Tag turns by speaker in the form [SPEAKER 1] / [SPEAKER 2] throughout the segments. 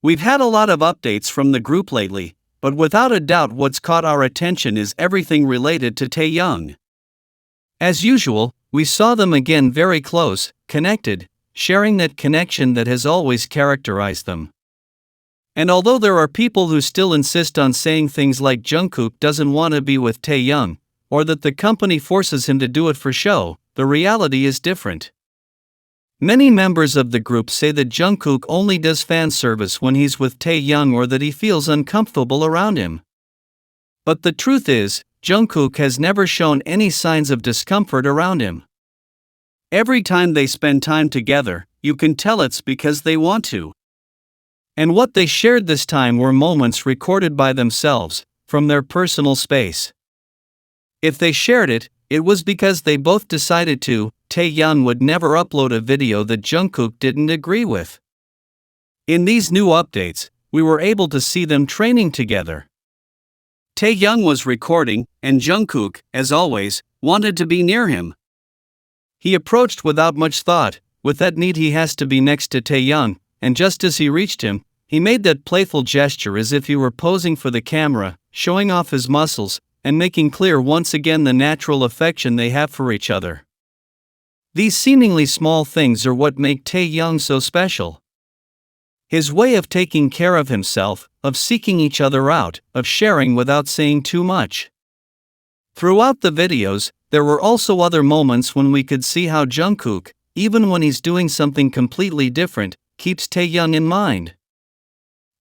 [SPEAKER 1] We've had a lot of updates from the group lately, but without a doubt what's caught our attention is everything related to Taehyung. As usual, we saw them again very close, connected, sharing that connection that has always characterized them. And although there are people who still insist on saying things like Jungkook doesn't want to be with Taehyung, or that the company forces him to do it for show, the reality is different. Many members of the group say that Jungkook only does fan service when he's with Taehyung or that he feels uncomfortable around him. But the truth is, Jungkook has never shown any signs of discomfort around him. Every time they spend time together, you can tell it's because they want to. And what they shared this time were moments recorded by themselves, from their personal space. If they shared it, it was because they both decided to. Taehyung would never upload a video that Jungkook didn't agree with. In these new updates, we were able to see them training together. Taehyung was recording, and Jungkook, as always, wanted to be near him. He approached without much thought, with that need he has to be next to Taehyung, and just as he reached him, he made that playful gesture as if he were posing for the camera, showing off his muscles, and making clear once again the natural affection they have for each other. These seemingly small things are what make Taehyung so special. His way of taking care of himself, of seeking each other out, of sharing without saying too much. Throughout the videos, there were also other moments when we could see how Jungkook, even when he's doing something completely different, keeps Taehyung in mind.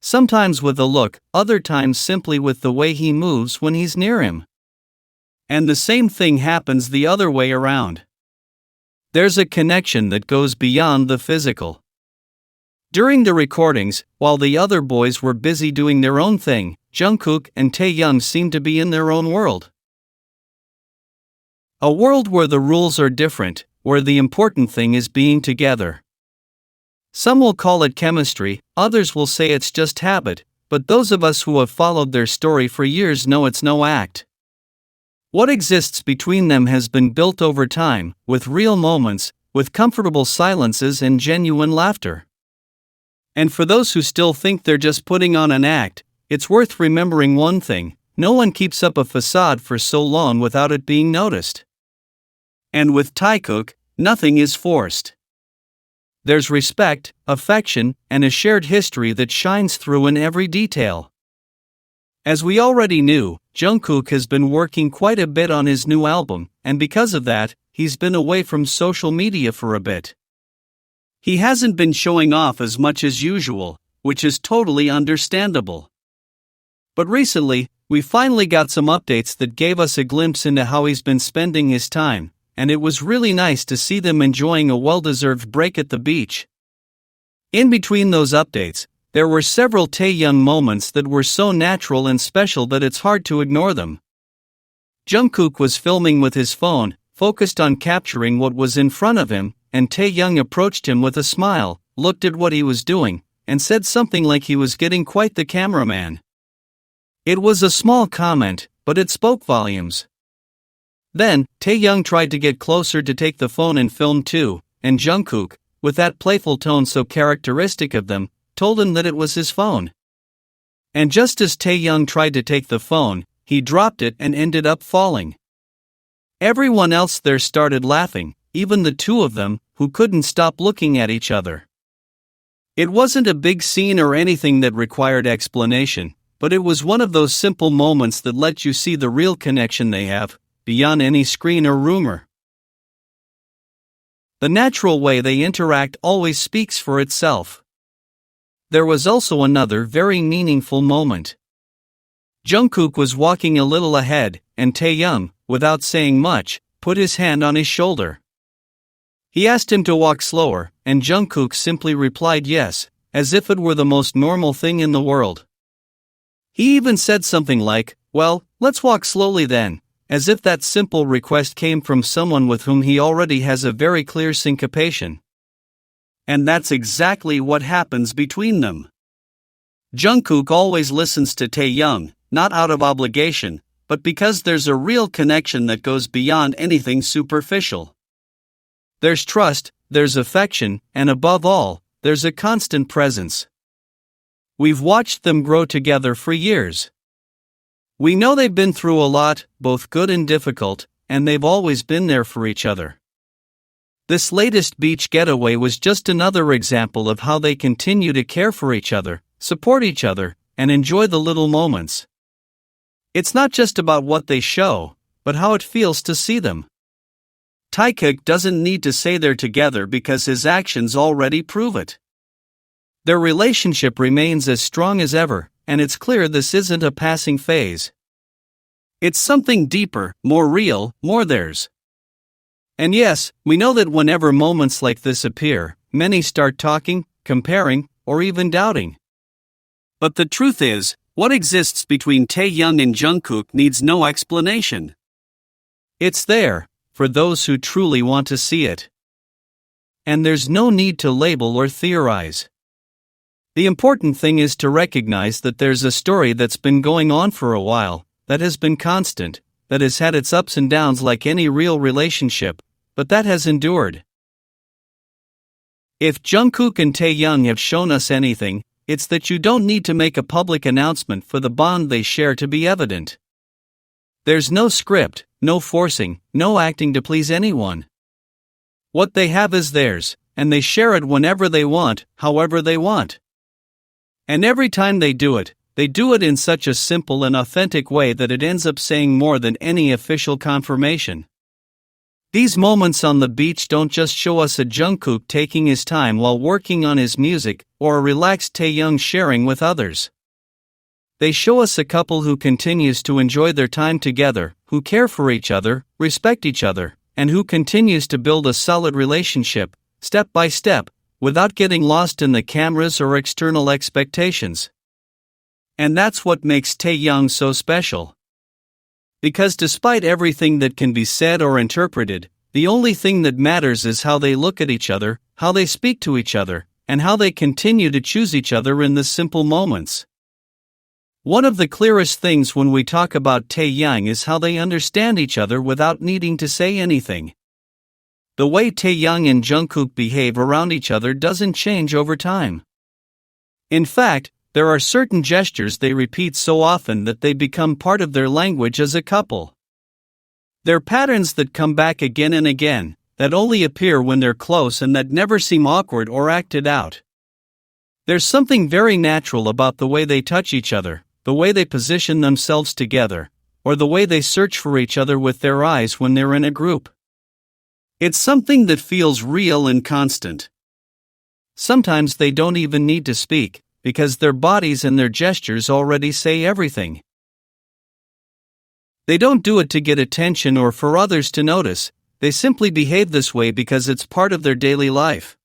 [SPEAKER 1] Sometimes with a look, other times simply with the way he moves when he's near him. And the same thing happens the other way around. There's a connection that goes beyond the physical. During the recordings, while the other boys were busy doing their own thing, Jungkook and Taehyung seemed to be in their own world. A world where the rules are different, where the important thing is being together. Some will call it chemistry, others will say it's just habit, but those of us who have followed their story for years know it's no act. What exists between them has been built over time, with real moments, with comfortable silences and genuine laughter. And for those who still think they're just putting on an act, it's worth remembering one thing: no one keeps up a facade for so long without it being noticed. And with Taekook, nothing is forced. There's respect, affection, and a shared history that shines through in every detail. As we already knew, Jungkook has been working quite a bit on his new album, and because of that, he's been away from social media for a bit. He hasn't been showing off as much as usual, which is totally understandable. But recently, we finally got some updates that gave us a glimpse into how he's been spending his time, and it was really nice to see them enjoying a well-deserved break at the beach. In between those updates, there were several Taehyung moments that were so natural and special that it's hard to ignore them. Jungkook was filming with his phone, focused on capturing what was in front of him, and Taehyung approached him with a smile, looked at what he was doing, and said something like he was getting quite the cameraman. It was a small comment, but it spoke volumes. Then, Taehyung tried to get closer to take the phone and film too, and Jungkook, with that playful tone so characteristic of them, told him that it was his phone. And just as Taehyung tried to take the phone, he dropped it and ended up falling. Everyone else there started laughing, even the two of them, who couldn't stop looking at each other. It wasn't a big scene or anything that required explanation, but it was one of those simple moments that let you see the real connection they have, beyond any screen or rumor. The natural way they interact always speaks for itself. There was also another very meaningful moment. Jungkook was walking a little ahead, and Taehyung, without saying much, put his hand on his shoulder. He asked him to walk slower, and Jungkook simply replied yes, as if it were the most normal thing in the world. He even said something like, "Well, let's walk slowly then," as if that simple request came from someone with whom he already has a very clear syncopation. And that's exactly what happens between them. Jungkook always listens to Taehyung, not out of obligation, but because there's a real connection that goes beyond anything superficial. There's trust, there's affection, and above all, there's a constant presence. We've watched them grow together for years. We know they've been through a lot, both good and difficult, and they've always been there for each other. This latest beach getaway was just another example of how they continue to care for each other, support each other, and enjoy the little moments. It's not just about what they show, but how it feels to see them. Taekook doesn't need to say they're together because his actions already prove it. Their relationship remains as strong as ever, and it's clear this isn't a passing phase. It's something deeper, more real, more theirs. And yes, we know that whenever moments like this appear, many start talking, comparing, or even doubting. But the truth is, what exists between Taehyung and Jungkook needs no explanation. It's there, for those who truly want to see it. And there's no need to label or theorize. The important thing is to recognize that there's a story that's been going on for a while, that has been constant, that has had its ups and downs like any real relationship, but that has endured. If Jungkook and Taehyung have shown us anything, it's that you don't need to make a public announcement for the bond they share to be evident. There's no script, no forcing, no acting to please anyone. What they have is theirs, and they share it whenever they want, however they want. And every time they do it in such a simple and authentic way that it ends up saying more than any official confirmation. These moments on the beach don't just show us a Jungkook taking his time while working on his music, or a relaxed Taehyung sharing with others. They show us a couple who continues to enjoy their time together, who care for each other, respect each other, and who continues to build a solid relationship, step by step, without getting lost in the cameras or external expectations. And that's what makes Taehyung so special. Because despite everything that can be said or interpreted, the only thing that matters is how they look at each other, how they speak to each other, and how they continue to choose each other in the simple moments. One of the clearest things when we talk about Taehyung is how they understand each other without needing to say anything. The way Taehyung and Jungkook behave around each other doesn't change over time. In fact, there are certain gestures they repeat so often that they become part of their language as a couple. They're patterns that come back again and again, that only appear when they're close and that never seem awkward or acted out. There's something very natural about the way they touch each other, the way they position themselves together, or the way they search for each other with their eyes when they're in a group. It's something that feels real and constant. Sometimes they don't even need to speak, because their bodies and their gestures already say everything. They don't do it to get attention or for others to notice, they simply behave this way because it's part of their daily life.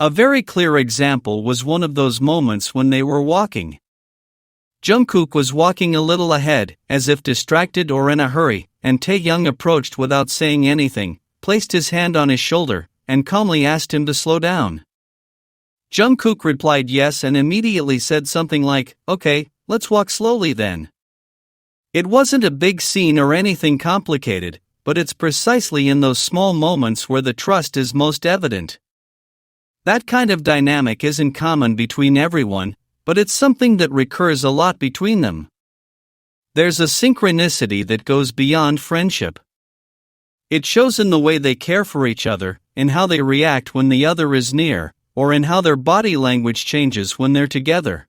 [SPEAKER 1] A very clear example was one of those moments when they were walking. Jungkook was walking a little ahead, as if distracted or in a hurry, and Taehyung approached without saying anything, placed his hand on his shoulder, and calmly asked him to slow down. Jungkook replied yes and immediately said something like, "Okay, let's walk slowly then." It wasn't a big scene or anything complicated, but it's precisely in those small moments where the trust is most evident. That kind of dynamic isn't common between everyone, but it's something that recurs a lot between them. There's a synchronicity that goes beyond friendship. It shows in the way they care for each other, in how they react when the other is near, or in how their body language changes when they're together.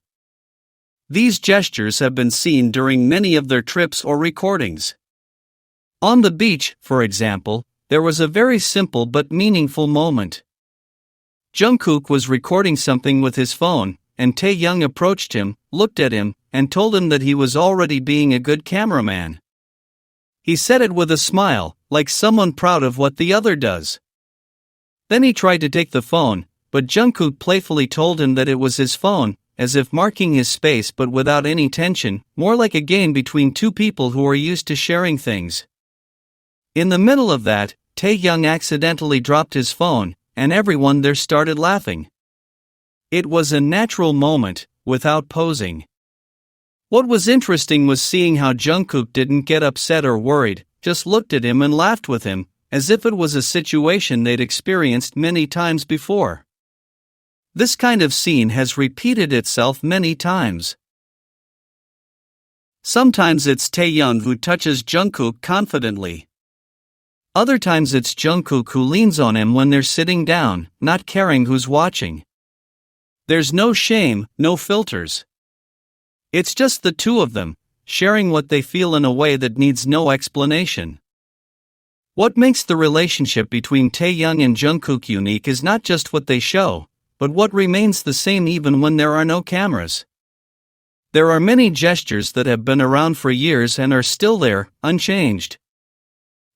[SPEAKER 1] These gestures have been seen during many of their trips or recordings. On the beach, for example, there was a very simple but meaningful moment. Jungkook was recording something with his phone, and Taehyung approached him, looked at him, and told him that he was already being a good cameraman. He said it with a smile, like someone proud of what the other does. Then he tried to take the phone, but Jungkook playfully told him that it was his phone, as if marking his space but without any tension, more like a game between two people who are used to sharing things. In the middle of that, Taehyung accidentally dropped his phone, and everyone there started laughing. It was a natural moment, without posing. What was interesting was seeing how Jungkook didn't get upset or worried, just looked at him and laughed with him, as if it was a situation they'd experienced many times before. This kind of scene has repeated itself many times. Sometimes it's Taehyung who touches Jungkook confidently. Other times it's Jungkook who leans on him when they're sitting down, not caring who's watching. There's no shame, no filters. It's just the two of them, sharing what they feel in a way that needs no explanation. What makes the relationship between Taehyung and Jungkook unique is not just what they show, but what remains the same even when there are no cameras. There are many gestures that have been around for years and are still there, unchanged.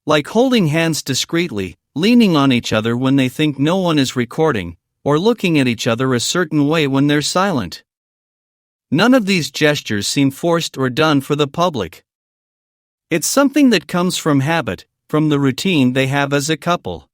[SPEAKER 1] Like holding hands discreetly, leaning on each other when they think no one is recording, or looking at each other a certain way when they're silent. None of these gestures seem forced or done for the public. It's something that comes from habit, from the routine they have as a couple.